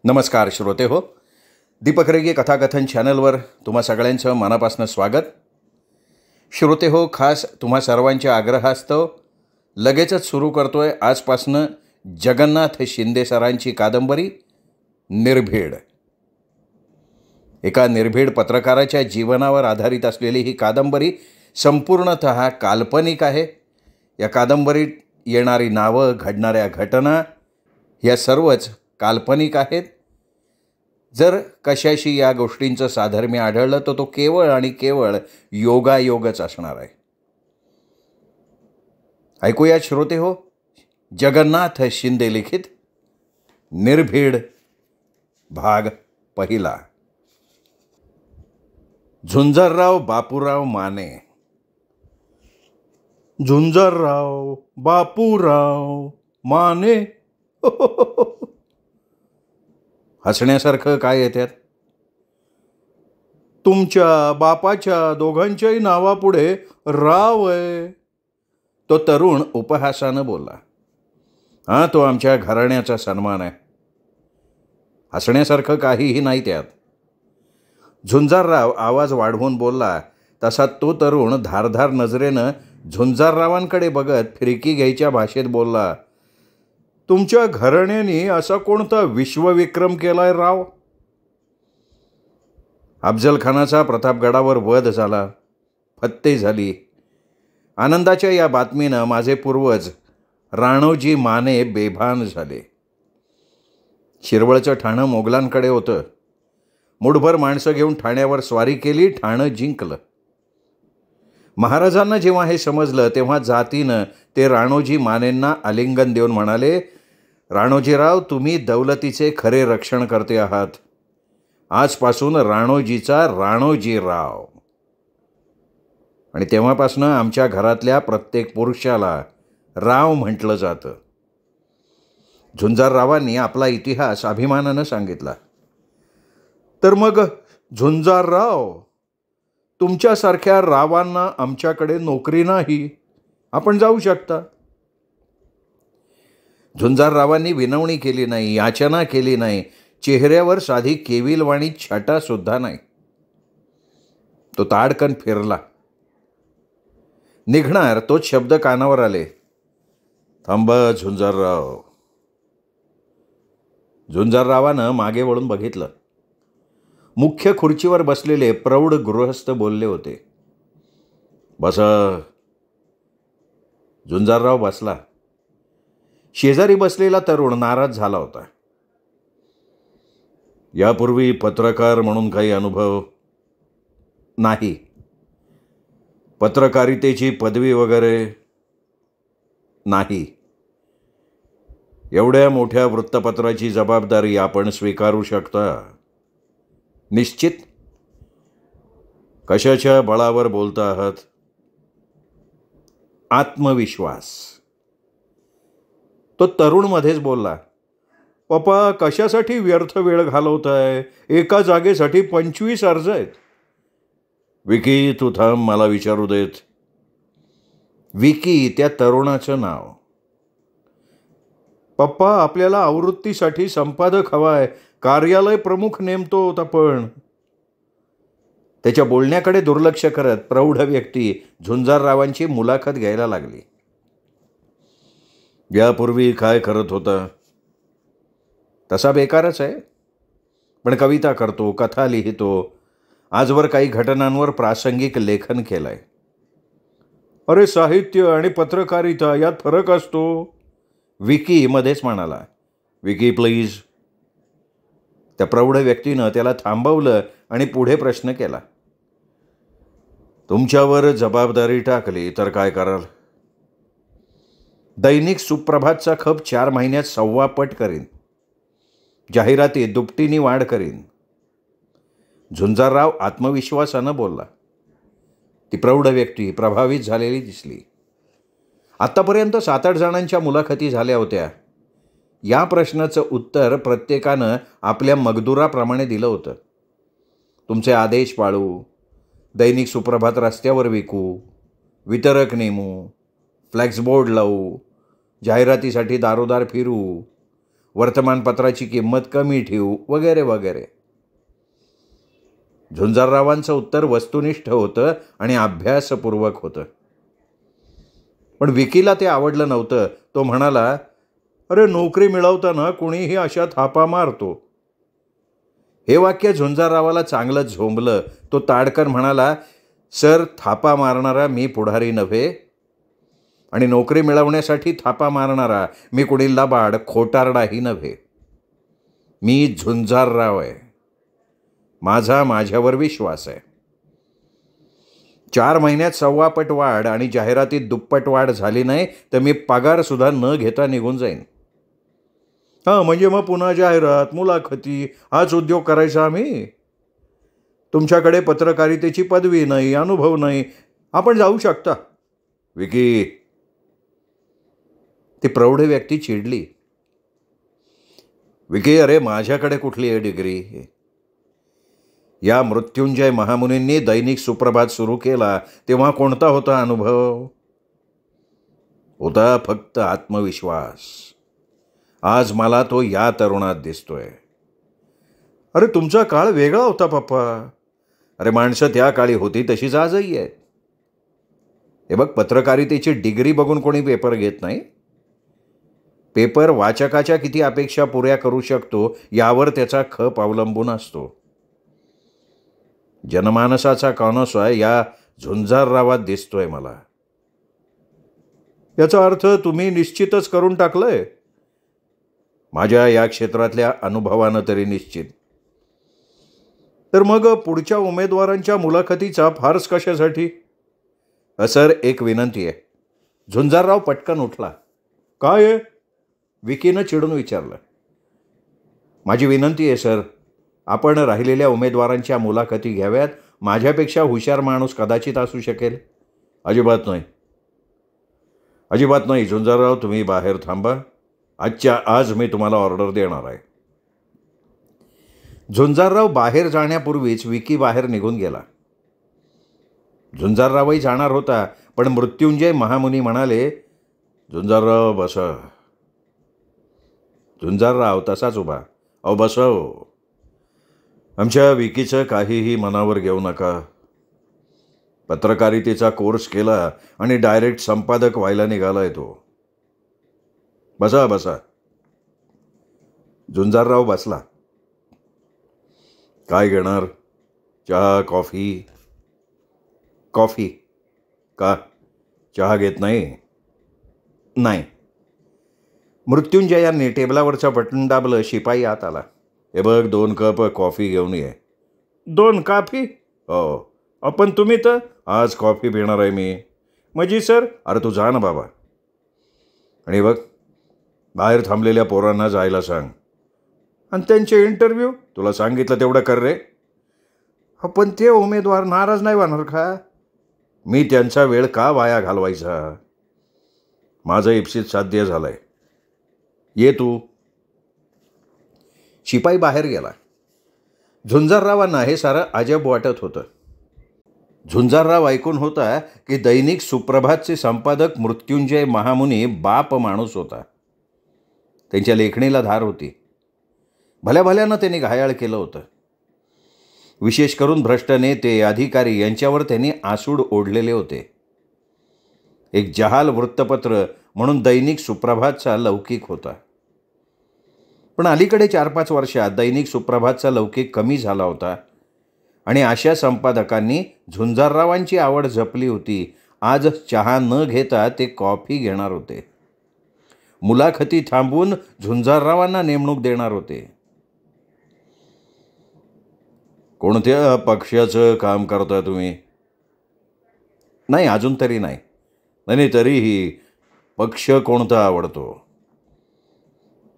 नमस्कार श्रोते हो. दीपक रेगे कथाकथन चॅनलवर तुम्हा सगळ्यांचं मनापासून स्वागत. श्रोते हो, खास तुम्हा सर्वांच्या आग्रहास्तव लगेचच सुरू करतोय आजपासनं जगन्नाथ शिंदे सरांची कादंबरी निर्भीड. एका निर्भीड पत्रकाराच्या जीवनावर आधारित असलेली ही कादंबरी संपूर्णतः काल्पनिक आहे. या कादंबरीत येणारी नावं, घडणाऱ्या घटना या सर्वच काल्पनिक आहेत. जर कशाशी या गोष्टींचं साधर्म्य आढळलं तर तो केवळ आणि केवळ योगायोगच असणार आहे. ऐकूया श्रोते हो, जगन्नाथ शिंदे लिखित निर्भीड भाग पहिला. झुंजारराव बापूराव माने. झुंजारराव बापूराव माने. हसण्यासारखं काय येतात? तुमच्या बापाच्या दोघांच्याही नावापुढे राव आहे. तो तरुण उपहासानं बोलला. हां, तो आमच्या घराण्याचा सन्मान आहे. हसण्यासारखं काहीही नाही त्यात. झुंजारराव आवाज वाढवून बोलला तसा तो तरुण धारधार नजरेनं झुंजाररावांकडे बघत फिरकी घ्यायच्या भाषेत बोलला. तुमच्या घराण्याने असा कोणता विश्वविक्रम केलाय राव? अफजलखानाचा प्रतापगडावर वध झाला, फत्ते झाली. आनंदाच्या या बातमीनं माझे पूर्वज राणोजी माने बेभान झाले. शिरवळचं ठाणं मोगलांकडे होतं. मुठभर माणसं घेऊन ठाण्यावर स्वारी केली, ठाणं जिंकलं. महाराजांना जेव्हा हे समजलं तेव्हा जातीनं ते राणोजी मानेंना आलिंगन देऊन म्हणाले, राणोजीराव, तुम्ही दौलतीचे खरे रक्षणकर्ते आहात. आजपासून राणोजीचा राणोजीराव. आणि तेव्हापासून आमच्या घरातल्या प्रत्येक पुरुषाला राव म्हटलं जातं. झुंजाररावांनी आपला इतिहास अभिमानानं सांगितला. तर मग झुंजारराव, तुमच्यासारख्या रावांना आमच्याकडे नोकरी नाही, आपण जाऊ शकता. झुंजाररावांनी विनवणी केली नाही, याचना केली नाही. चेहऱ्यावर साधी केविलवाणी छटासुद्धा नाही. तो ताडकन फिरला. निघणार तोच शब्द कानावर आले. थांबा झुंजारराव. झुंजाररावानं मागे वळून बघितलं. मुख्य खुर्चीवर बसलेले प्रौढ गृहस्थ बोलले होते. बसा. झुंजारराव बसला. शेजारी बसलेला तरुण नाराज झाला होता. यापूर्वी पत्रकार म्हणून काही अनुभव नाही. पत्रकारितेची पदवी वगैरे नाही. एवढ्या मोठ्या वृत्तपत्राची जबाबदारी आपण स्वीकारू शकता? निश्चित. कशाच्या बळावर बोलता आहात? आत्मविश्वास. तो तरुण मध्येच बोलला. पप्पा, कशासाठी व्यर्थ वेळ घालवताय? एका जागेसाठी 25 अर्ज आहेत. विकी, तू थांब, मला विचारू देत. विकी त्या तरुणाचं नाव. पप्पा, आपल्याला आवृत्तीसाठी संपादक हवाय. कार्यालय प्रमुख नेमतो आपण. त्याच्या बोलण्याकडे दुर्लक्ष करत प्रौढ व्यक्ती झुंजाररावांची मुलाखत घ्यायला लागली. यापूर्वी काय करत होता? तसा बेकारच आहे, पण कविता करतो, कथा लिहितो. आजवर काही घटनांवर प्रासंगिक लेखन केलंय. अरे, साहित्य आणि पत्रकारिता यात फरक असतो. विकी मध्येच म्हणाला. विकी प्लीज. त्या प्रौढ व्यक्तीनं त्याला थांबवलं आणि पुढे प्रश्न केला. तुमच्यावर जबाबदारी टाकली तर काय कराल? दैनिक सुप्रभातचा खप 4 महिन्यात 1.25 पट करीन. जाहिरातीत दुपटीनी वाढ करीन. झुंजारराव आत्मविश्वासानं बोलला. ती प्रौढ व्यक्ती प्रभावित झालेली दिसली. आत्तापर्यंत 7-8 जणांच्या मुलाखती झाल्या होत्या. या प्रश्नाचं उत्तर प्रत्येकानं आपल्या मगदुराप्रमाणे दिलं होतं. तुमचे आदेश पाळू, दैनिक सुप्रभात रस्त्यावर विकू, वितरक नेमू, फ्लॅक्सबोर्ड लावू, जाहिरातीसाठी दारोदार फिरू, वर्तमानपत्राची किंमत कमी ठेवू, वगैरे वगैरे. झुंजाररावांचं उत्तर वस्तुनिष्ठ होतं आणि अभ्यासपूर्वक होतं. पण विकीला ते आवडलं नव्हतं. तो म्हणाला, अरे नोकरी मिळवताना कुणीही अशा थापा मारतो. हे वाक्य झुंजाररावाला चांगलं झोंबलं. तो ताडकन म्हणाला, सर, थापा मारणारा मी पुढारी नव्हे आणि नोकरी मिळवण्यासाठी थापा मारणारा मी कुणी लबाड खोटारडाही नव्हे. मी झुंजारराव आहे. माझा माझ्यावर विश्वास आहे. 4 महिन्यात 1.25 पट वाढ आणि जाहिरातीत 2 पट वाढ झाली नाही तर मी पगारसुद्धा न घेता निघून जाईन. म्हणजे मग पुन्हा जाहिरात, मुलाखती, हाच उद्योग करायचा आम्ही? तुमच्याकडे पत्रकारितेची पदवी नाही, अनुभव नाही, आपण जाऊ शकता. विकी, ती प्रौढ व्यक्ती चिडली. विकी, अरे माझ्याकडे कुठली आहे डिग्री? या मृत्युंजय महामुनींनी दैनिक सुप्रभात सुरू केला तेव्हा कोणता होता अनुभव? होता फक्त आत्मविश्वास. आज मला तो या तरुणात दिसतोय. अरे तुमचा काळ वेगळा होता पप्पा. अरे माणसं त्या काळी होती तशीच आजही आहेत. हे बघ, पत्रकारितेची डिग्री बघून कोणी पेपर घेत नाही. पेपर वाचकाच्या किती अपेक्षा पुऱ्या करू शकतो यावर त्याचा खप अवलंबून असतो. जनमानसाचा कानोसा या झुंजाररावात दिसतोय मला. याचा अर्थ तुम्ही निश्चितच करून टाकलंय? माझ्या या क्षेत्रातल्या अनुभवानं तरी निश्चित. तर मग पुढच्या उमेदवारांच्या मुलाखतीचा फार्स कशासाठी? सर, एक विनंती आहे. झुंजारराव पटकन उठला. काय आहे? विकीनं चिडून विचारलं. माझी विनंती आहे सर, आपण राहिलेल्या उमेदवारांच्या मुलाखती घ्याव्यात. माझ्यापेक्षा हुशार माणूस कदाचित असू शकेल. अजिबात नाही, अजिबात नाही. झुंजारराव, तुम्ही बाहेर थांबा. आजच्या आज मी तुम्हाला ऑर्डर देणार आहे. झुंजारराव बाहेर जाण्यापूर्वीच विकी बाहेर निघून गेला. झुंजाररावही जाणार होता, पण मृत्युंजय महामुनी म्हणाले, झुंजारराव बसा. झुंजारराव तसाच उभा. अहो बसव. आमच्या विकीचं काहीही मनावर घेऊ नका. पत्रकारितेचा कोर्स केला आणि डायरेक्ट संपादक व्हायला निघालाय तो. बसा बसा. झुंजारराव बसला. काय घेणार? चहा, कॉफी? कॉफी. का? चहा घेत नाही? नाही. मृत्युंजयाने टेबलावरचं बटन दाबलं. शिपाई आत आला. हे बघ, 2 कप कॉफी घेऊन ये. 2 कॉफी? हो. आपण तुम्ही तर आज कॉफी पिणार आहे मी. म्हणजे सर? अरे तू जा ना बाबा. आणि बघ, बाहेर थांबलेल्या पोरांना जायला सांग. आणि त्यांचे इंटरव्ह्यू? तुला सांगितलं तेवढं कर रे. पण ते उमेदवार नाराज नाही होणार का? मी त्यांचा वेळ का वाया घालवायचा? माझं इप्सित साध्य झालंय. ये तू. शिपाई बाहेर गेला. झुंजाररावांना हे सारं अजब वाटत होतं. झुंजारराव ऐकून होता की दैनिक सुप्रभातचे संपादक मृत्युंजय महामुनी बाप माणूस होता. त्यांच्या लेखणीला धार होती. भल्या भल्यानं त्यांनी घायाळ केलं होतं. विशेष करून भ्रष्ट नेते, अधिकारी यांच्यावर त्यांनी आसूड ओढलेले होते. एक जहाल वृत्तपत्र म्हणून दैनिक सुप्रभातचा लौकिक होता. पण अलीकडे 4-5 वर्षात दैनिक सुप्रभातचा लौकिक कमी झाला होता आणि अशा संपादकांनी झुंजाररावांची आवड जपली होती. आज चहा न घेता ते कॉफी घेणार होते. मुलाखती थांबवून झुंजाररावांना नेमणूक देणार होते. कोणत्या पक्षाचं काम करता तुम्ही? नाही, अजून तरी नाही. नाही, तरीही पक्ष कोणता आवडतो?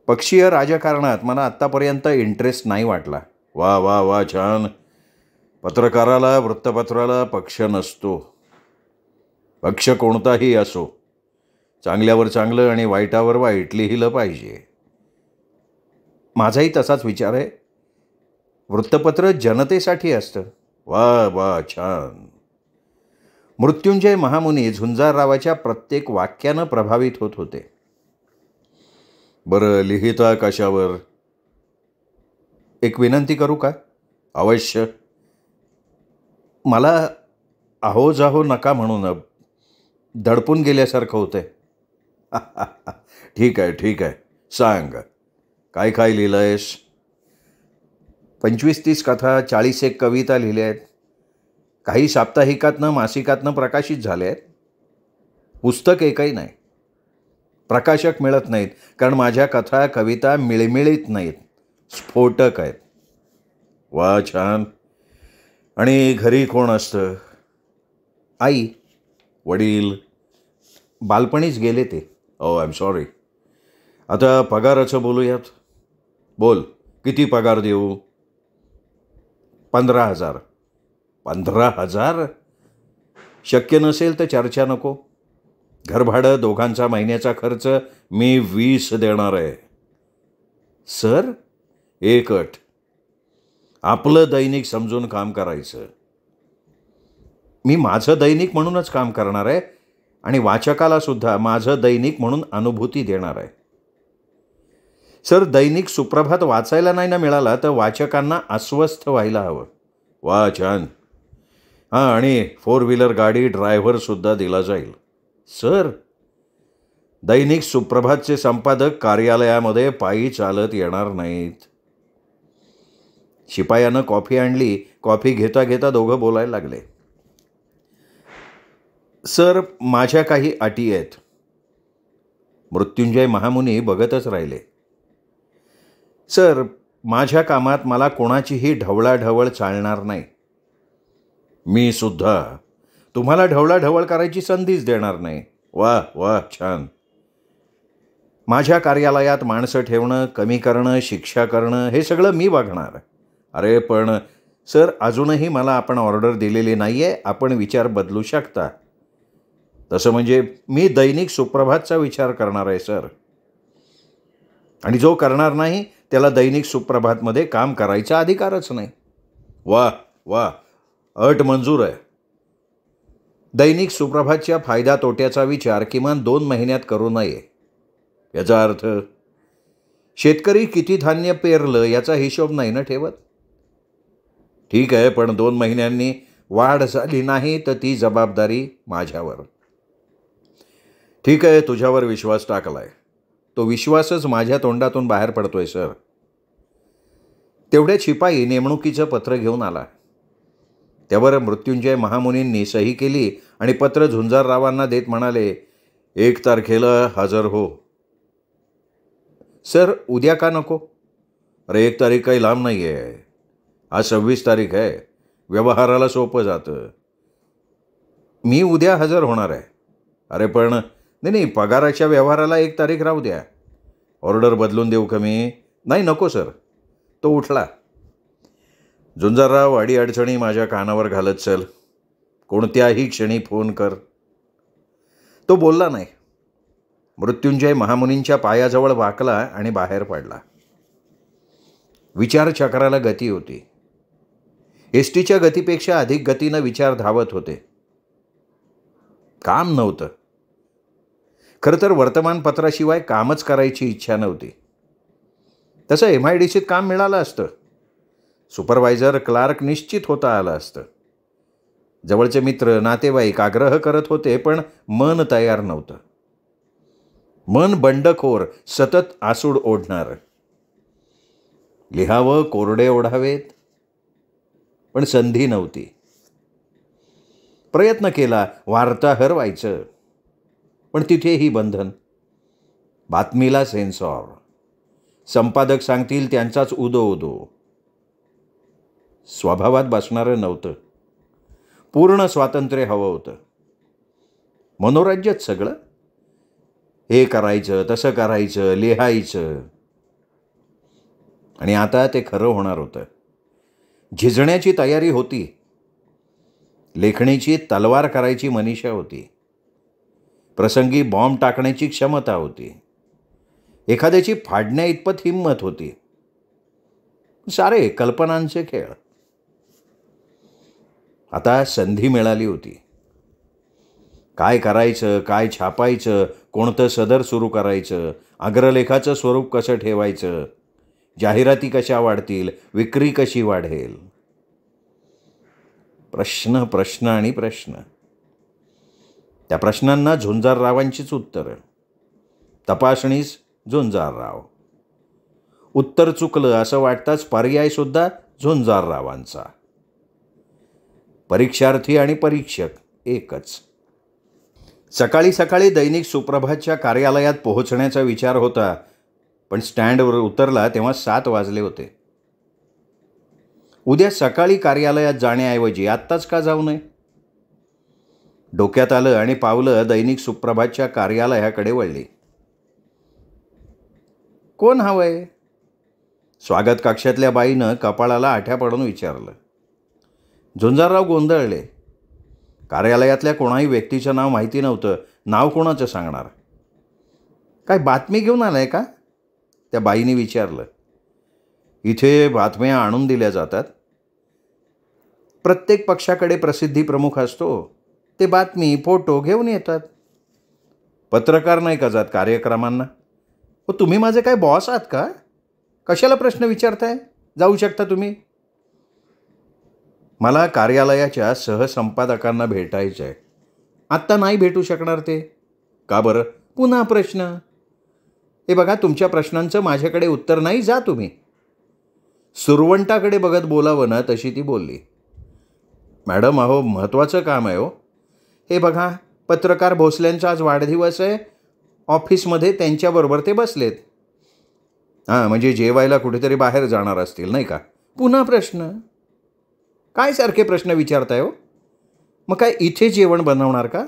पक्षीय राजकारणात मला आत्तापर्यंत इंटरेस्ट नाही वाटला. वा वा वा, छान. पत्रकाराला, वृत्तपत्राला पक्ष नसतो. पक्ष कोणताही असो, चांगल्यावर चांगलं आणि वाईटावर वाईट लिहिलं पाहिजे. माझाही तसाच विचार आहे. वृत्तपत्र जनतेसाठी असतं. वा वा, छान. मृत्युंजय महामुनी झुंजाररावाच्या प्रत्येक वाक्यानं प्रभावित होत होते. बरं, लिहिता कशावर? एक विनंती करू का? अवश्य. मला अहो जाहो नका म्हणून दडपून गेल्यासारखं होतंय. ठीक आहे, ठीक आहे. सांग. काय काय लिहिलंयस? 25-30 कथा, 40 कविता लिहिल्या आहेत. काही साप्ताहिकातनं, मासिकातनं प्रकाशित झाले आहेत. पुस्तक एकही नाही. प्रकाशक मिळत नाहीत, कारण माझ्या कथा, कविता मिळमिळीत नाहीत, स्फोटक आहेत. वा, छान. आणि घरी कोण असतं? आई. वडील? बालपणीच गेले ते. ओ, आय एम सॉरी. आता पगाराचं बोलूयात. बोल, किती पगार देऊ? 15,000. 15,000? शक्य नसेल तर चर्चा नको. घरभाडं, दोघांचा महिन्याचा खर्च मी 20 देणार आहे. सर, एक अट. आपलं दैनिक समजून काम करायचं. मी माझं दैनिक म्हणूनच काम करणार आहे आणि वाचकाला सुद्धा माझं दैनिक म्हणून अनुभूती देणार आहे. सर, दैनिक सुप्रभात वाचायला नाही ना मिळाला तर वाचकांना अस्वस्थ व्हायला हवं. वा, छान. हां, आणि 4 व्हीलर गाडी ड्रायव्हरसुद्धा दिला जाईल. सर, दैनिक सुप्रभातचे संपादक कार्यालयामध्ये पायी चालत येणार नाहीत. शिपायानं कॉफी आणली. कॉफी घेता घेता दोघं बोलायला लागले. सर, माझ्या काही अटी आहेत. मृत्युंजय महामुनी बघतच राहिले. सर, माझ्या कामात मला कोणाचीही ढवळाढवळ चालणार नाही. मी सुद्धा तुम्हाला ढवळाढवळ करायची संधीच देणार नाही. वा वा, छान. माझ्या कार्यालयात माणसं ठेवणं, कमी करणं, शिक्षा करणं हे सगळं मी बघणार. अरे पण सर, अजूनही मला आपण ऑर्डर दिलेली नाही आहे. आपण विचार बदलू शकता. तसं म्हणजे मी दैनिक सुप्रभातचा विचार करणार आहे सर. आणि जो करणार नाही त्याला दैनिक सुप्रभातमध्ये काम करायचा अधिकारच नाही. वा वा, अट मंजूर आहे. दैनिक सुप्रभातच्या फायदा तोट्याचा विचार किमान 2 महिन्यात करू नये. याचा अर्थ शेतकरी किती धान्य पेरलं याचा हिशोब नाही ना ठेवत. ठीक आहे, पण 2 महिन्यांनी वाढ झाली नाही तर ती जबाबदारी माझ्यावर. ठीक आहे, तुझ्यावर विश्वास टाकलाय. तो विश्वासच माझ्या तोंडातून बाहेर पडतोय सर. तेवढ्या शिपाई नेमणुकीचं पत्र घेऊन आला. त्यावर मृत्युंजय महामुनींनी सही केली आणि पत्र झुंजाररावांना देत म्हणाले, 1 तारखेला हजर हो. सर, उद्या का नको? अरे, 1 तारीख काही लांब नाही आहे. आज 26 तारीख आहे. व्यवहाराला सोपं जातं. मी उद्या हजर होणार आहे. अरे पण नाही, पगाराच्या व्यवहाराला 1 तारीख राहू द्या. ऑर्डर बदलून देऊ का मी? नाही, नको सर. तो उठला. झुंजारराव, अडीअडचणी माझ्या कानावर घालत चल. कोणत्याही क्षणी फोन कर. तो बोलला नाही. मृत्युंजय महामुनींच्या पायाजवळ वाकला आणि बाहेर पडला. विचारचक्राला गती होती. एसटीच्या गतीपेक्षा अधिक गतीनं विचार धावत होते. काम नव्हतं. खरं तर वर्तमानपत्राशिवाय कामच करायची इच्छा नव्हती. तसं MIDCत काम मिळालं असतं. सुपरवायझर, क्लार्क निश्चित होता आलं असतं. जवळचे मित्र, नातेवाईक आग्रह करत होते, पण मन तयार नव्हतं. मन बंडखोर, सतत आसूड ओढणार. लिहावं, कोरडे ओढावेत, पण संधी नव्हती. प्रयत्न केला, वार्ताहर व्हायचं, पण तिथेही बंधन. बातमीला सेन्सॉर. संपादक सांगतील त्यांचाच उदो उदो. स्वभावात बसणारं नव्हतं. पूर्ण स्वातंत्र्य हवं होतं. मनोराज्यच सगळं. हे करायचं, तसं करायचं, लिहायचं. आणि आता ते खरं होणार होतं. झिजण्याची तयारी होती. लेखणीची तलवार करायची मनीषा होती. प्रसंगी बॉम्ब टाकण्याची क्षमता होती. एखाद्याची फाडण्या इतपत हिंमत होती. सारे कल्पनांचे खेळ. आता संधी मिळाली होती. काय करायचं, काय छापायचं, कोणतं सदर सुरू करायचं, अग्रलेखाचं स्वरूप कसं ठेवायचं, जाहिराती कशा वाढतील, विक्री कशी वाढेल. प्रश्न प्रश्न आणि प्रश्न. त्या प्रश्नांना झुंजाररावांचीच उत्तरं. तपासणीस झुंजारराव. उत्तर चुकलं असं वाटताच पर्यायसुद्धा झुंजाररावांचा. परीक्षार्थी आणि परीक्षक एकच. सकाळी सकाळी दैनिक सुप्रभातच्या कार्यालयात पोहोचण्याचा विचार होता, पण स्टँडवर उतरला तेव्हा 7 वाजले होते. उद्या सकाळी कार्यालयात जाण्याऐवजी आत्ताच का जाऊ नये? डोक्यात आलं आणि पावलं दैनिक सुप्रभातच्या कार्यालयाकडे वळली. कोण हवंय? स्वागत कक्षातल्या बाईनं कपाळाला आठ्या पडून विचारलं. झुंजारराव गोंधळले. कार्यालयातल्या कोणाही व्यक्तीचं नाव माहिती नव्हतं. नाव कोणाचं सांगणार? काय बातमी घेऊन आलाय का? त्या बाईने विचारलं. इथे बातम्या आणून दिल्या जातात. प्रत्येक पक्षाकडे प्रसिद्धी प्रमुख असतो. ते बातमी फोटो घेऊन येतात. पत्रकार नाही का जात कार्यक्रमांना? हो, तुम्ही माझे काय बॉस आहात का? कशाला प्रश्न विचारताय? जाऊ शकता तुम्ही. मला कार्यालयाच्या सहसंपादकांना भेटायचं आहे. आत्ता नाही भेटू शकणार ते. का बरं? पुन्हा प्रश्न. हे बघा, तुमच्या प्रश्नांचं माझ्याकडे उत्तर नाही. जा तुम्ही. सुरवंटाकडे बघत बोलावं ना तशी ती बोलली. मॅडम, अहो महत्त्वाचं काम आहे हो. हे बघा, पत्रकार भोसल्यांचा आज वाढदिवस आहे. ऑफिसमध्ये त्यांच्याबरोबर ते बसलेत. हां, म्हणजे जेवायला कुठेतरी बाहेर जाणार असतील नाही का? पुन्हा प्रश्न. काय सारखे प्रश्न विचारताय हो? मग काय इथे जेवण बनवणार का?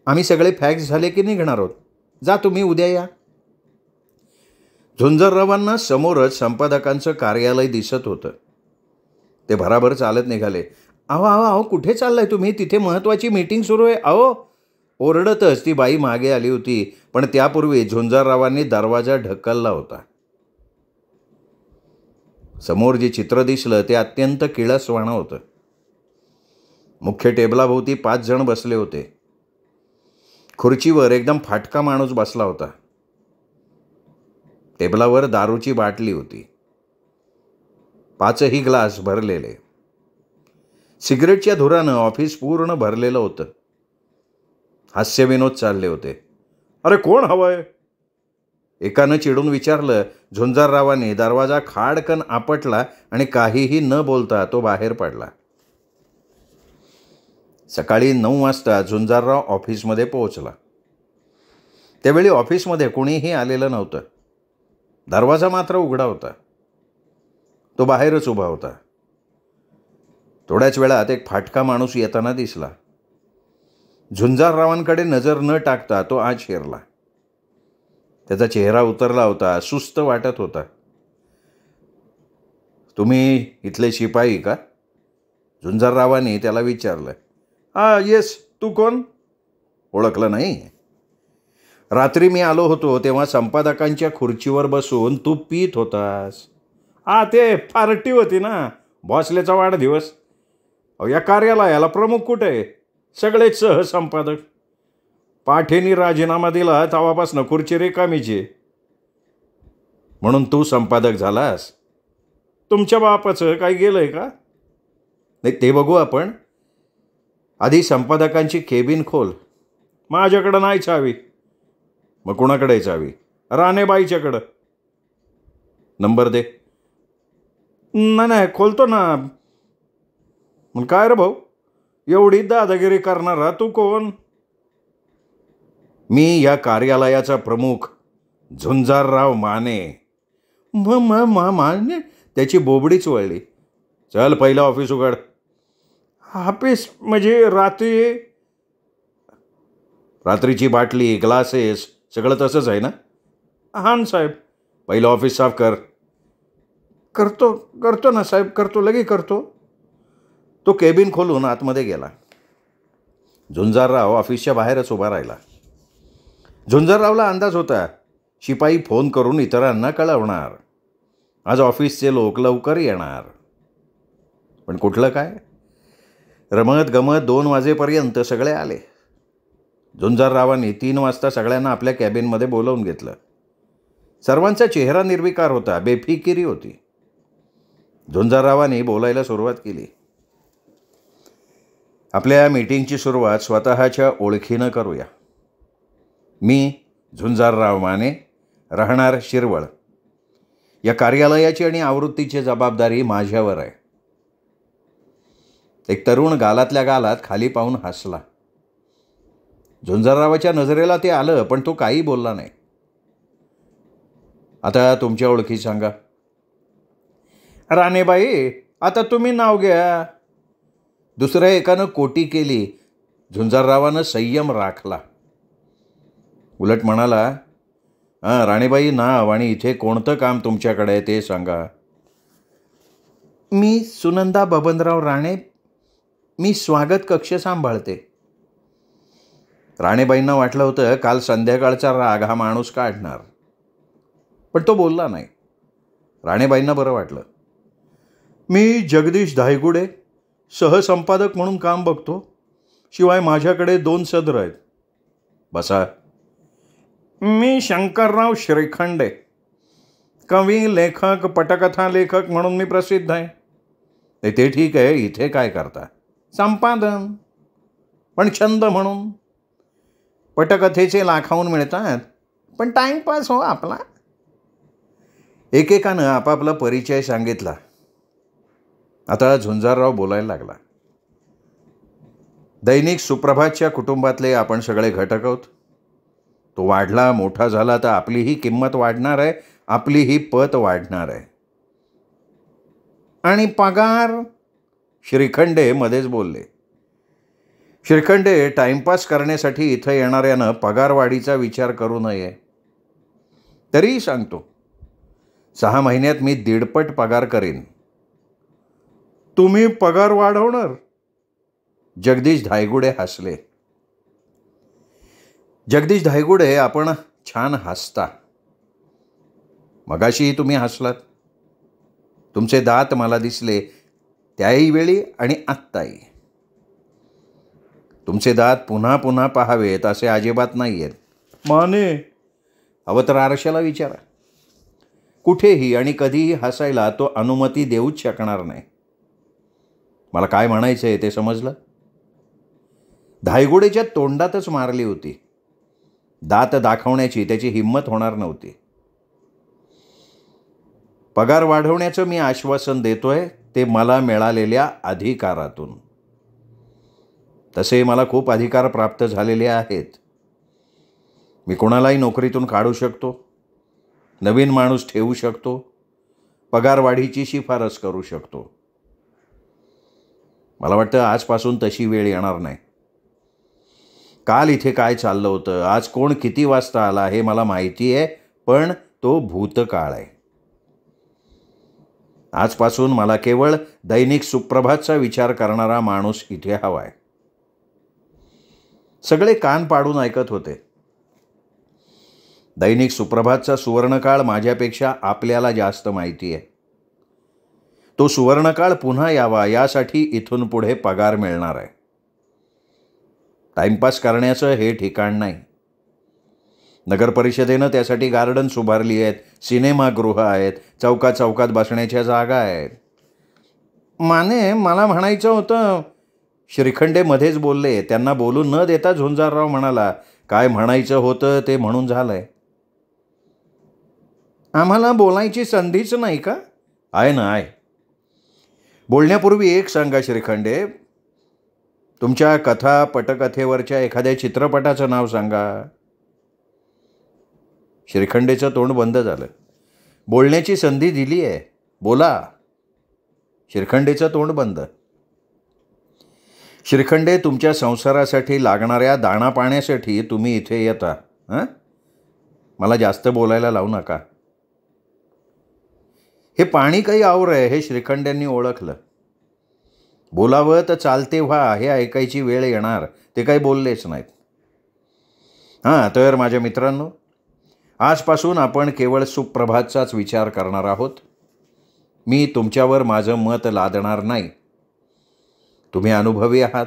आम्ही सगळे फॅक्स झाले की निघणार आहोत. जा तुम्ही, उद्या या. झुंजाररावांना समोरच संपादकांचं कार्यालय दिसत होतं. ते भराभर चालत निघाले. अहो अहो अहो कुठे चाललाय तुम्ही? तिथे महत्त्वाची मीटिंग सुरू आहे. अहो. ओरडतच ती बाई मागे आली होती, पण त्यापूर्वी झुंजाररावांनी दरवाजा ढकलला होता. समोर जे चित्र दिसलं ते अत्यंत किळसवाणं होतं. मुख्य टेबलाभोवती 5 जण बसले होते. खुर्चीवर एकदम फाटका माणूस बसला होता. टेबलावर दारूची बाटली होती. 5ही ग्लास भरलेले. सिगरेटच्या धुरानं ऑफिस पूर्ण भरलेलं होतं. हास्यविनोद चालले होते. अरे कोण हवंय? एकानं चिडून विचारलं. झुंजाररावांनी दरवाजा खाडकन आपटला आणि काहीही न बोलता तो बाहेर पडला. सकाळी 9 वाजता झुंजारराव ऑफिसमध्ये पोहोचला. त्यावेळी ऑफिसमध्ये कोणीही आलेलं नव्हतं. दरवाजा मात्र उघडा होता. तो बाहेरच उभा होता. थोड्याच वेळात एक फाटका माणूस येताना दिसला. झुंजाररावांकडे नजर न टाकता तो आत शिरला. त्याचा चेहरा उतरला होता. सुस्त वाटत होता. तुम्ही इथले शिपाई का? झुंजाररावांनी त्याला विचारलं. हा, येस. तू कोण? ओळखलं नाही? रात्री मी आलो होतो तेव्हा संपादकांच्या खुर्चीवर बसून तू पीत होतास. हा, ते पार्टी होती ना, भोसलेचा वाढदिवस. या कार्यालयाला प्रमुख कुठे आहे? सगळेच सहसंपादक. पाठेनी राजीनामा दिला तेव्हापासून खुर्ची रिकामीची. म्हणून तू संपादक झालास? तुमच्या बापाचं काही गेलंय का? नाही, ते बघू आपण. आधी संपादकांची केबिन खोल. माझ्याकडं नाही चावी. मग कुणाकडे चावी? राणेबाईच्याकडं. नंबर दे. नाही, खोलतो ना. मग काय रे भाऊ, एवढी दादागिरी करणारा तू कोण? मी या कार्यालयाचा प्रमुख झुंजारराव माने. माने? त्याची बोबडीच वळली. चल, पहिलं ऑफिस उघड. ऑफिस म्हणजे रात्रीची बाटली, ग्लासेस सगळं तसंच आहे ना? हां साहेब. पहिलं ऑफिस साफ कर. करतो ना साहेब, करतो, लगे करतो. तो केबिन खोलून आतमध्ये गेला. झुंजारराव ऑफिसच्या बाहेरच उभा राहिला. झुंजाररावला अंदाज होता, शिपाई फोन करून इतरांना कळवणार. आज ऑफिसचे लोक लवकर येणार. पण कुठलं काय? रमत गमत 2 वाजेपर्यंत सगळे आले. झुंजाररावांनी 3 वाजता सगळ्यांना आपल्या कॅबिनमध्ये बोलावून घेतलं. सर्वांचा चेहरा निर्विकार होता, बेफिकिरी होती. झुंजाररावांनी बोलायला सुरुवात केली. आपल्या मीटिंगची सुरुवात स्वतःच्या ओळखीनं करूया. मी झुंजारराव माने, राहणार शिरवळ. या कार्यालयाची आणि आवृत्तीची जबाबदारी माझ्यावर आहे. एक तरुण गालातल्या गालात खाली पाहून हसला. झुंजाररावाच्या नजरेला ते आलं, पण तो काही बोलला नाही. आता तुमच्या ओळखी सांगा. राणेबाई, आता तुम्ही नाव घ्या. दुसऱ्या एकानं कोटी केली. झुंजाररावानं संयम राखला. उलट म्हणाला, राणेबाई नाव आणि इथे कोणतं काम तुमच्याकडे आहे ते सांगा. मी सुनंदा बबनराव राणे, मी स्वागत कक्ष सांभाळते. राणेबाईंना वाटलं होतं काल संध्याकाळचा राग हा माणूस काढणार, पण तो बोलला नाही. राणेबाईंना बरं वाटलं. मी जगदीश धायगुडे, सहसंपादक म्हणून काम बघतो. शिवाय माझ्याकडे 2 सदर आहेत. बसा. मी शंकरराव श्रीखंडे, कवी, लेखक, पटकथा लेखक म्हणून मी प्रसिद्ध आहे. ते ठीक आहे, इथे काय करता? संपादन. पण छंद म्हणून. पटकथेचे लाखाहून मिळतात, पण टाईमपास हो आपला. एकेकानं आपापला परिचय सांगितला. आता झुंजारराव बोलायला लागला. दैनिक सुप्रभातच्या कुटुंबातले आपण सगळे घटक आहोत. तो वाढला, मोठा झाला तर आपलीही किंमत वाढणार आहे, आपलीही पत वाढणार आहे. आणि पगार? श्रीखंडे मध्येच बोलले. श्रीखंडे, टाइमपास करण्यासाठी इथं येणाऱ्यानं पगारवाढीचा विचार करू नये. तरीही सांगतो, 6 महिन्यात मी 1.5 पगार करीन. तुम्ही पगार वाढवणार? जगदीश धायगुडे हसले. जगदीश धायगुडे, आपण छान हसता. मगाशी तुम्ही हसलात. तुमचे दात मला दिसले, त्याही वेळी आणि आत्ताही. तुमचे दात पुन्हा पुन्हा पाहावेत असे अजिबात नाही आहेत. माने, हवं तर आरशाला विचारा. कुठेही आणि कधीही हसायला तो अनुमती देऊच शकणार नाही. मला काय म्हणायचं आहे ते समजलं? धायगुडेच्या तोंडातच मारली होती. दात दाखवण्याची त्याची हिंमत होणार नव्हती. पगार वाढवण्याचं मी आश्वासन देतोय, ते मला मिळालेल्या अधिकारातून. तसे मला खूप अधिकार प्राप्त झालेले आहेत. मी कोणालाही नोकरीतून काढू शकतो, नवीन माणूस ठेवू शकतो, पगारवाढीची शिफारस करू शकतो. मला वाटतं आजपासून तशी वेळ येणार नाही. काल इथे काय चाललं होतं, आज कोण किती वाजता आला हे मला माहिती आहे, पण तो भूतकाळ आहे. आजपासून मला केवळ दैनिक सुप्रभातचा विचार करणारा माणूस इथे हवा आहे. सगळे कान पाडून ऐकत होते. दैनिक सुप्रभातचा सुवर्णकाळ माझ्यापेक्षा आपल्याला जास्त माहिती आहे. तो सुवर्णकाळ पुन्हा यावा यासाठी इथून पुढे पगार मिळणार आहे. टाइमपास करण्याचं हे ठिकाण नाही. नगरपरिषदेनं त्यासाठी गार्डन्स उभारली आहेत, सिनेमागृह आहेत, चौकात चौकात बसण्याच्या जागा आहेत. माने, मला म्हणायचं होतं. श्रीखंडे मध्येच बोलले. त्यांना बोलू न देता झुंजारराव म्हणाला, काय म्हणायचं होतं ते म्हणून झालंय. आम्हाला बोलायची संधीच नाही का? आहे ना, आहे. बोलण्यापूर्वी एक सांगा श्रीखंडे, तुमच्या कथा पटकथेवरच्या एखाद्या चित्रपटाचं नाव सांगा. श्रीखंडेचं तोंड बंद झालं. बोलण्याची संधी दिली आहे, बोला. श्रीखंडेचं तोंड बंद. श्रीखंडे, तुमच्या संसारासाठी लागणाऱ्या दाणा पाण्यासाठी तुम्ही इथे येता. मला जास्त बोलायला लावू नका. हे पाणी काही आवर आहे हे श्रीखंड्यांनी ओळखलं. बोलावं तर चालते व्हा हे ऐकायची वेळ येणार, ते काही बोललेच नाहीत. तर माझ्या मित्रांनो, आजपासून आपण केवळ सुप्रभातचाच विचार करणार आहोत. मी तुमच्यावर माझं मत लादणार नाही. तुम्ही अनुभवी आहात,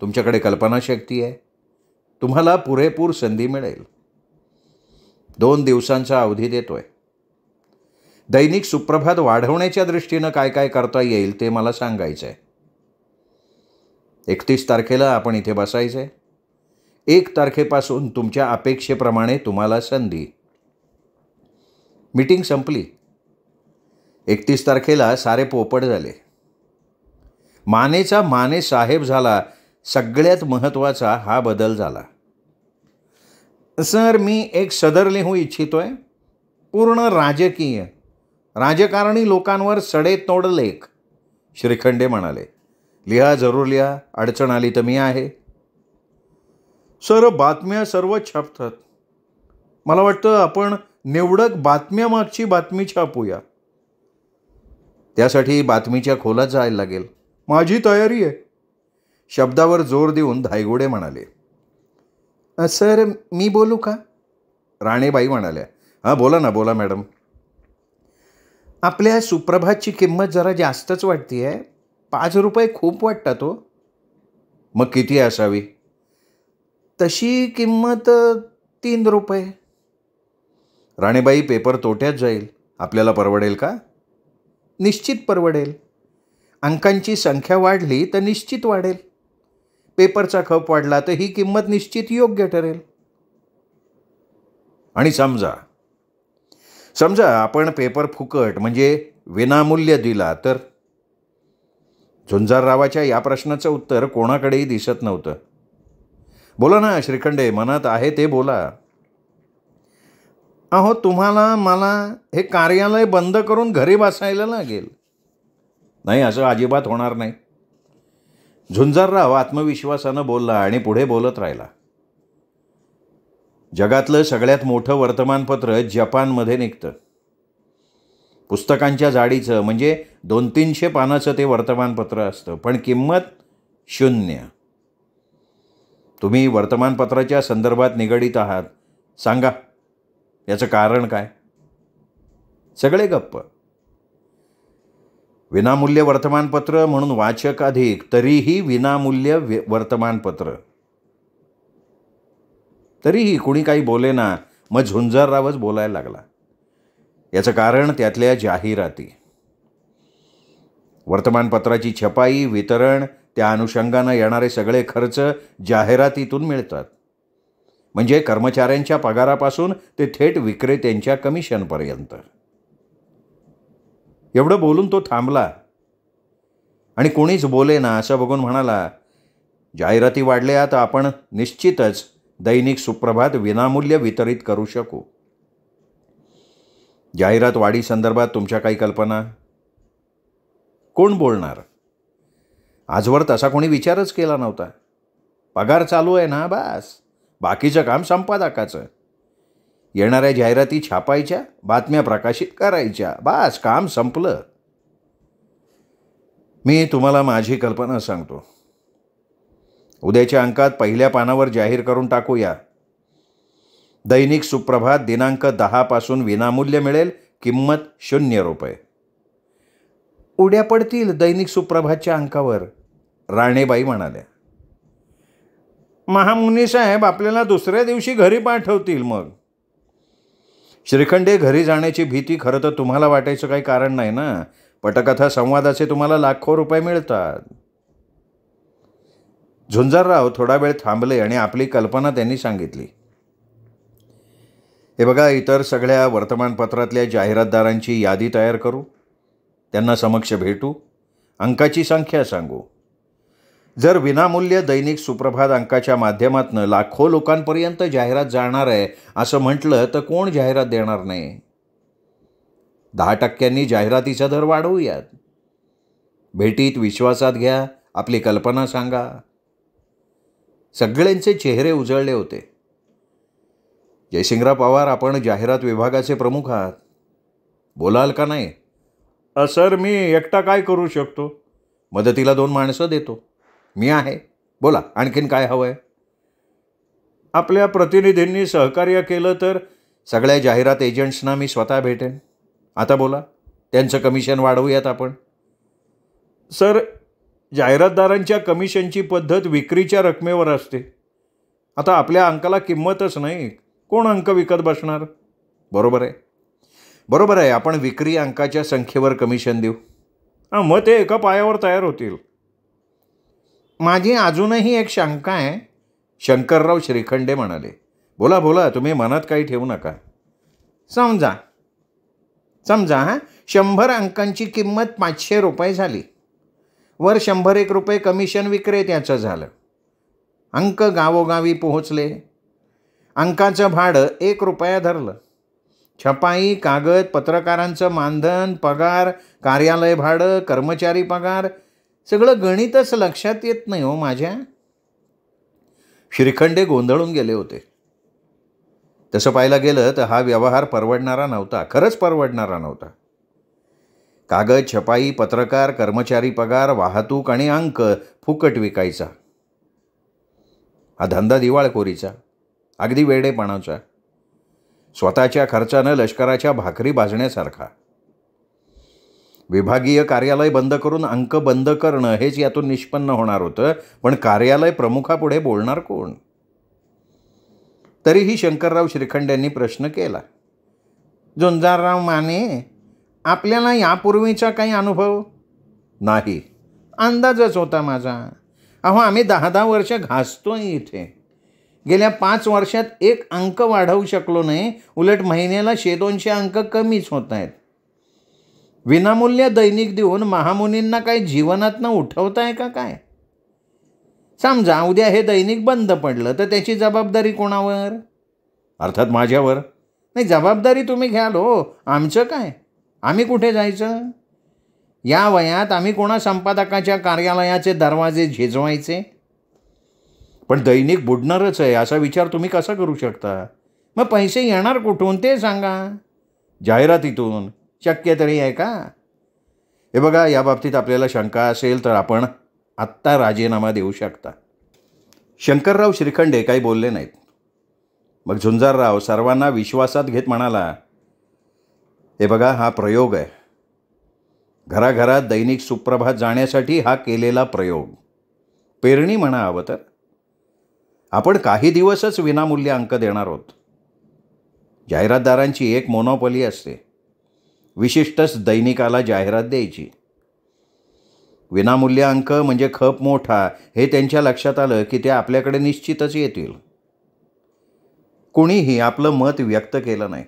तुमच्याकडे कल्पनाशक्ती आहे, तुम्हाला पुरेपूर संधी मिळेल. 2 दिवसांचा अवधी देतोय. दैनिक सुप्रभात वाढवण्याच्या दृष्टीनं काय काय करता येईल ते मला सांगायचं आहे. 31 तारखेला आपण इथे बसायचं आहे. 1 तारखेपासून तुमच्या अपेक्षेप्रमाणे तुम्हाला संधी. मीटिंग संपली. 31 तारखेला सारे पोपट झाले. मानेचा माने साहेब झाला. सगळ्यात महत्त्वाचा हा बदल झाला. सर, मी एक सदर लिहू इच्छितोय, पूर्ण राजकीय, राजकारणी लोकांवर सडेतोड लेख. श्रीखंडे म्हणाले, लिहा, जरूर लिहा, अडचण आली तर मी आहे. सर, बातम्या सर्व छापतात. मला वाटतं आपण निवडक बातम्यामागची बातमी छापूया. त्यासाठी बातमीच्या खोलात जायला लागेल. माझी तयारी आहे. शब्दावर जोर देऊन धायगुडे म्हणाले. सर, मी बोलू का? राणेबाई म्हणाल्या. हां, बोला ना, बोला मॅडम. आपल्या सुप्रभातची किंमत जरा जास्तच वाटते आहे. 5 रुपये खूप वाटतात हो. मग किती असावी? तशी किंमत 3 रुपये. राणेबाई, पेपर तोट्यात जाईल. आपल्याला परवडेल का? निश्चित परवडेल. अंकांची संख्या वाढली तर निश्चित वाढेल. पेपरचा खप वाढला तर ही किंमत निश्चित योग्य ठरेल. आणि समजा आपण पेपर फुकट म्हणजे विनामूल्य दिला तर? झुंजाररावाच्या या प्रश्नाचं उत्तर कोणाकडेही दिसत नव्हतं. बोला ना श्रीखंडे, मनात आहे ते बोला. अहो, तुम्हाला मला हे कार्यालय बंद करून घरी बसायला लागेल. नाही, असं अजिबात होणार नाही. झुंजारराव आत्मविश्वासानं बोलला आणि पुढे बोलत राहिला. जगातलं सगळ्यात मोठं वर्तमानपत्र जपानमध्ये निघतं. पुस्तकांच्या जाडीचं म्हणजे 200-300 पानाचं ते वर्तमानपत्र असतं, पण किंमत 0. तुम्ही वर्तमानपत्राच्या संदर्भात निगडीत आहात. सांगा, याचं कारण काय? सगळे गप्प. विनामूल्य वर्तमानपत्र म्हणून वाचक अधिक, तरीही विनामूल्य वर्तमानपत्र. तरीही कुणी काही बोलेना. मग झुंजाररावच बोलायला लागला. याचं कारण त्यातल्या जाहिराती. वर्तमानपत्राची छपाई, वितरण, त्या अनुषंगानं येणारे सगळे खर्च जाहिरातीतून मिळतात. म्हणजे कर्मचाऱ्यांच्या पगारापासून ते थेट विक्रेत्यांच्या कमिशनपर्यंत. एवढं बोलून तो थांबला आणि कोणीच बोलेना असं बघून म्हणाला, जाहिराती वाढल्या तर आपण निश्चितच दैनिक सुप्रभात विनामूल्य वितरित करू शकू. जाहिरात वाढी संदर्भात तुमच्या काही कल्पना? कोण बोलणार? आजवर तसा कोणी विचारच केला नव्हता. पगार चालू आहे ना, बस. बाकीचं काम संपादकाचं. येणाऱ्या जाहिराती छापायच्या, बातम्या प्रकाशित करायच्या, बस, काम संपलं. मी तुम्हाला माझी कल्पना सांगतो. उद्याच्या अंकात पहिल्या पानावर जाहीर करून टाकूया, दैनिक सुप्रभात दिनांक 10 पासून विनामूल्य मिळेल, किंमत 0 रुपये. उड्या पडतील दैनिक सुप्रभातच्या अंकावर, राणेबाई म्हणाल्या. महामुनी साहेब आपल्याला दुसऱ्या दिवशी घरी पाठवतील. मग श्रीखंडे, घरी जाण्याची भीती खरं तर तुम्हाला वाटायचं काही कारण नाही ना. पटकथा संवादाचे तुम्हाला लाखो रुपये मिळतात. झुंजारराव थोडा वेळ थांबले आणि आपली कल्पना त्यांनी सांगितली. हे बघा, इतर सगळ्या वर्तमानपत्रातल्या जाहिरातदारांची यादी तयार करू, त्यांना समक्ष भेटू, अंकाची संख्या सांगू. जर विनामूल्य दैनिक सुप्रभात अंकाच्या माध्यमातून लाखो लोकांपर्यंत जाहिरात जाणार आहे असं म्हटलं तर कोण जाहिरात देणार नाही? 10% जाहिरातीचा दर वाढवूयात. भेटीत विश्वासात घ्या, आपली कल्पना सांगा. सगळ्यांचे चेहरे उजळले होते. जयसिंगराव पवार, आपण जाहिरात विभागाचे प्रमुख आहात, बोलाल का नाही? सर, मी एकटा काय करू शकतो? मदतीला 2 माणसं देतो. मी आहे. बोला, आणखीन काय हवं आहे? आपल्या प्रतिनिधींनी सहकार्य केलं तर सगळ्या जाहिरात एजंट्सना मी स्वतः भेटेन. आता बोला, त्यांचं कमिशन वाढवूयात आपण. सर, जाहिरातदारांच्या कमिशनची पद्धत विक्रीच्या रकमेवर असते. आता आपल्या अंकाला किंमतच नाही, कोण अंक विकत बसणार? बरोबर आहे, बरोबर आहे. आपण विक्री अंकाच्या संख्येवर कमिशन देऊ. हां, मग ते एका पायावर तयार होतील. माझी अजूनही एक शंका आहे, शंकरराव श्रीखंडे म्हणाले. बोला बोला, तुम्ही मनात काही ठेवू नका. समजा 100 अंकांची किंमत 500 रुपये झाली. वर 101 रुपये कमिशन विक्रेत्याचं झालं. अंक गावोगावी पोहोचले. अंकाचं भाडं 1 रुपया धरलं. छपाई, कागद, पत्रकारांचं मानधन, पगार, कार्यालय भाडं, कर्मचारी पगार, सगळं गणितच लक्षात येत नाही हो माझ्या. श्रीखंडे गोंधळून गेले होते. तसं पाहायला गेलं तर हा व्यवहार परवडणारा नव्हता, खरंच परवडणारा नव्हता. कागद, छपाई, पत्रकार, कर्मचारी पगार, वाहतूक आणि अंक फुकट विकायचा. हा धंदा दिवाळखोरीचा, अगदी वेडेपणाचा, स्वतःच्या खर्चानं लष्कराच्या भाकरी भाजण्यासारखा. विभागीय कार्यालय बंद करून अंक बंद करणं हेच यातून निष्पन्न होणार होतं. पण कार्यालय प्रमुखापुढे बोलणार कोण? तरीही शंकरराव श्रीखंडेंनी प्रश्न केला. झुंजारराव माने, आपल्याला यापूर्वीचा काही अनुभव? नाही, अंदाजच होता माझा. अहो, आम्ही 10-10 वर्ष घासतोय इथे. गेल्या 5 वर्षात एक अंक वाढवू शकलो नाही, उलट महिन्याला 100-200 अंक कमीच होत आहेत. विनामूल्य दैनिक देऊन महामुनींना काही जीवनातनं उठवताय का काय? समजा उद्या हे दैनिक बंद पडलं तर त्याची जबाबदारी कोणावर? अर्थात माझ्यावर. नाही, जबाबदारी तुम्ही घ्याल हो, आमचं काय? आम्ही कुठे जायचं? या वयात आम्ही कोणा संपादकाच्या कार्यालयाचे दरवाजे झिजवायचे? पण दैनिक बुडणारच आहे असा विचार तुम्ही कसा करू शकता? मग पैसे येणार कुठून ते सांगा. जाहिरातीतून. शक्य तरी आहे का? हे बघा, याबाबतीत आपल्याला शंका असेल तर आपण आत्ता राजीनामा देऊ शकता. शंकरराव श्रीखंडे काही बोलले नाहीत. मग झुंजारराव सर्वांना विश्वासात घेत म्हणाला, हे बघा, हा प्रयोग आहे. घराघरात दैनिक सुप्रभात जाण्यासाठी हा केलेला प्रयोग. पेरणी म्हणा हवं तर. आपण काही दिवसच विनामूल्य अंक देणार आहोत. जाहिरातदारांची एक मोनोपॉली असते, विशिष्टच दैनिकाला जाहिरात द्यायची. विनामूल्य अंक म्हणजे खप मोठा हे त्यांच्या लक्षात आलं की ते आपल्याकडे निश्चितच येतील. कोणीही आपलं मत व्यक्त केलं नाही.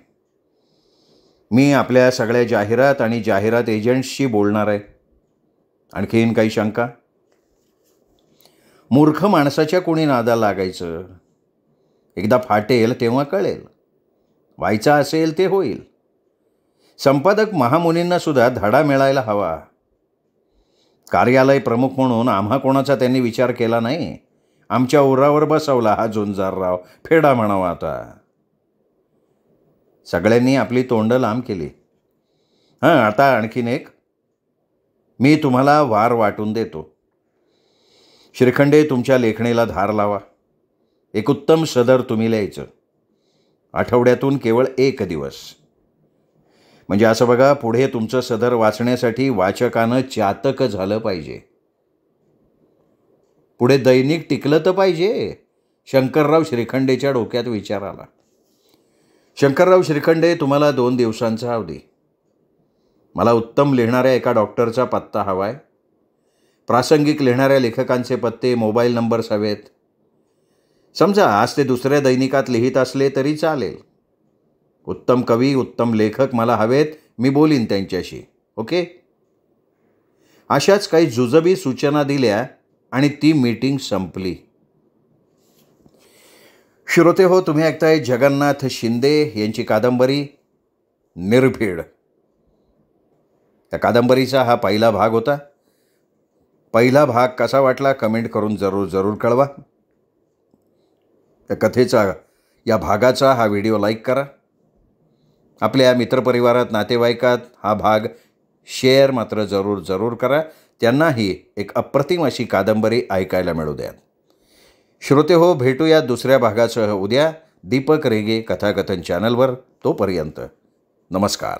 मी आपल्या सगळ्या जाहिरात आणि जाहिरात एजंट्सशी बोलणार आहे. आणखीन काही शंका? मूर्ख माणसाच्या कोणी नादाला लागायचं? एकदा फाटेल तेव्हा कळेल. व्हायचा असेल ते होईल. संपादक महामुनींना सुद्धा धडा मिळायला हवा. कार्यालय प्रमुख म्हणून आम्हा कोणाचा त्यांनी विचार केला नाही. आमच्या उरावर बसवला हा झुंजारराव. फेडा म्हणावा आता. सगळ्यांनी आपली तोंड लांब केली. आता आणखीन एक. मी तुम्हाला वार वाटून देतो. श्रीखंडे, तुमच्या लेखणीला धार लावा. एक उत्तम सदर तुम्ही लिहायचं. आठवड्यातून केवळ 1 दिवस. म्हणजे असं बघा, पुढे तुमचं सदर वाचण्यासाठी वाचकानं चातक झालं पाहिजे. पुढे दैनिक टिकलं तर पाहिजे. शंकरराव श्रीखंडेच्या डोक्यात विचार आला. शंकरराव श्रीखंडे, तुम्हाला 2 दिवसांचा अवधी. मला उत्तम लिहिणाऱ्या एका डॉक्टरचा पत्ता हवा आहे. प्रासंगिक लिहिणाऱ्या लेखकांचे पत्ते, मोबाईल नंबर्स हवेत. समजा आज ते दुसऱ्या दैनिकात लिहित असले तरी चालेल. उत्तम कवी, उत्तम लेखक मला हवेत. मी बोलीन त्यांच्याशी. ओके? अशाच काही जुजबी सूचना दिल्या आणि ती मीटिंग संपली. श्रोते हो, तुम्ही ऐकताय जगन्नाथ शिंदे यांची कादंबरी निर्भीड. त्या कादंबरीचा हा पहिला भाग होता. पहिला भाग कसा वाटला कमेंट करून जरूर कळवा. त्या कथेचा, या भागाचा हा व्हिडिओ लाईक करा. आपल्या मित्रपरिवारात, नातेवाईकात हा भाग शेअर मात्र जरूर करा. त्यांनाही एक अप्रतिम अशी कादंबरी ऐकायला मिळू द्या. श्रोते हो, भेटूया दुसऱ्या भागासह उद्या दीपक रेगे कथाकथन चॅनलवर. तोपर्यंत नमस्कार.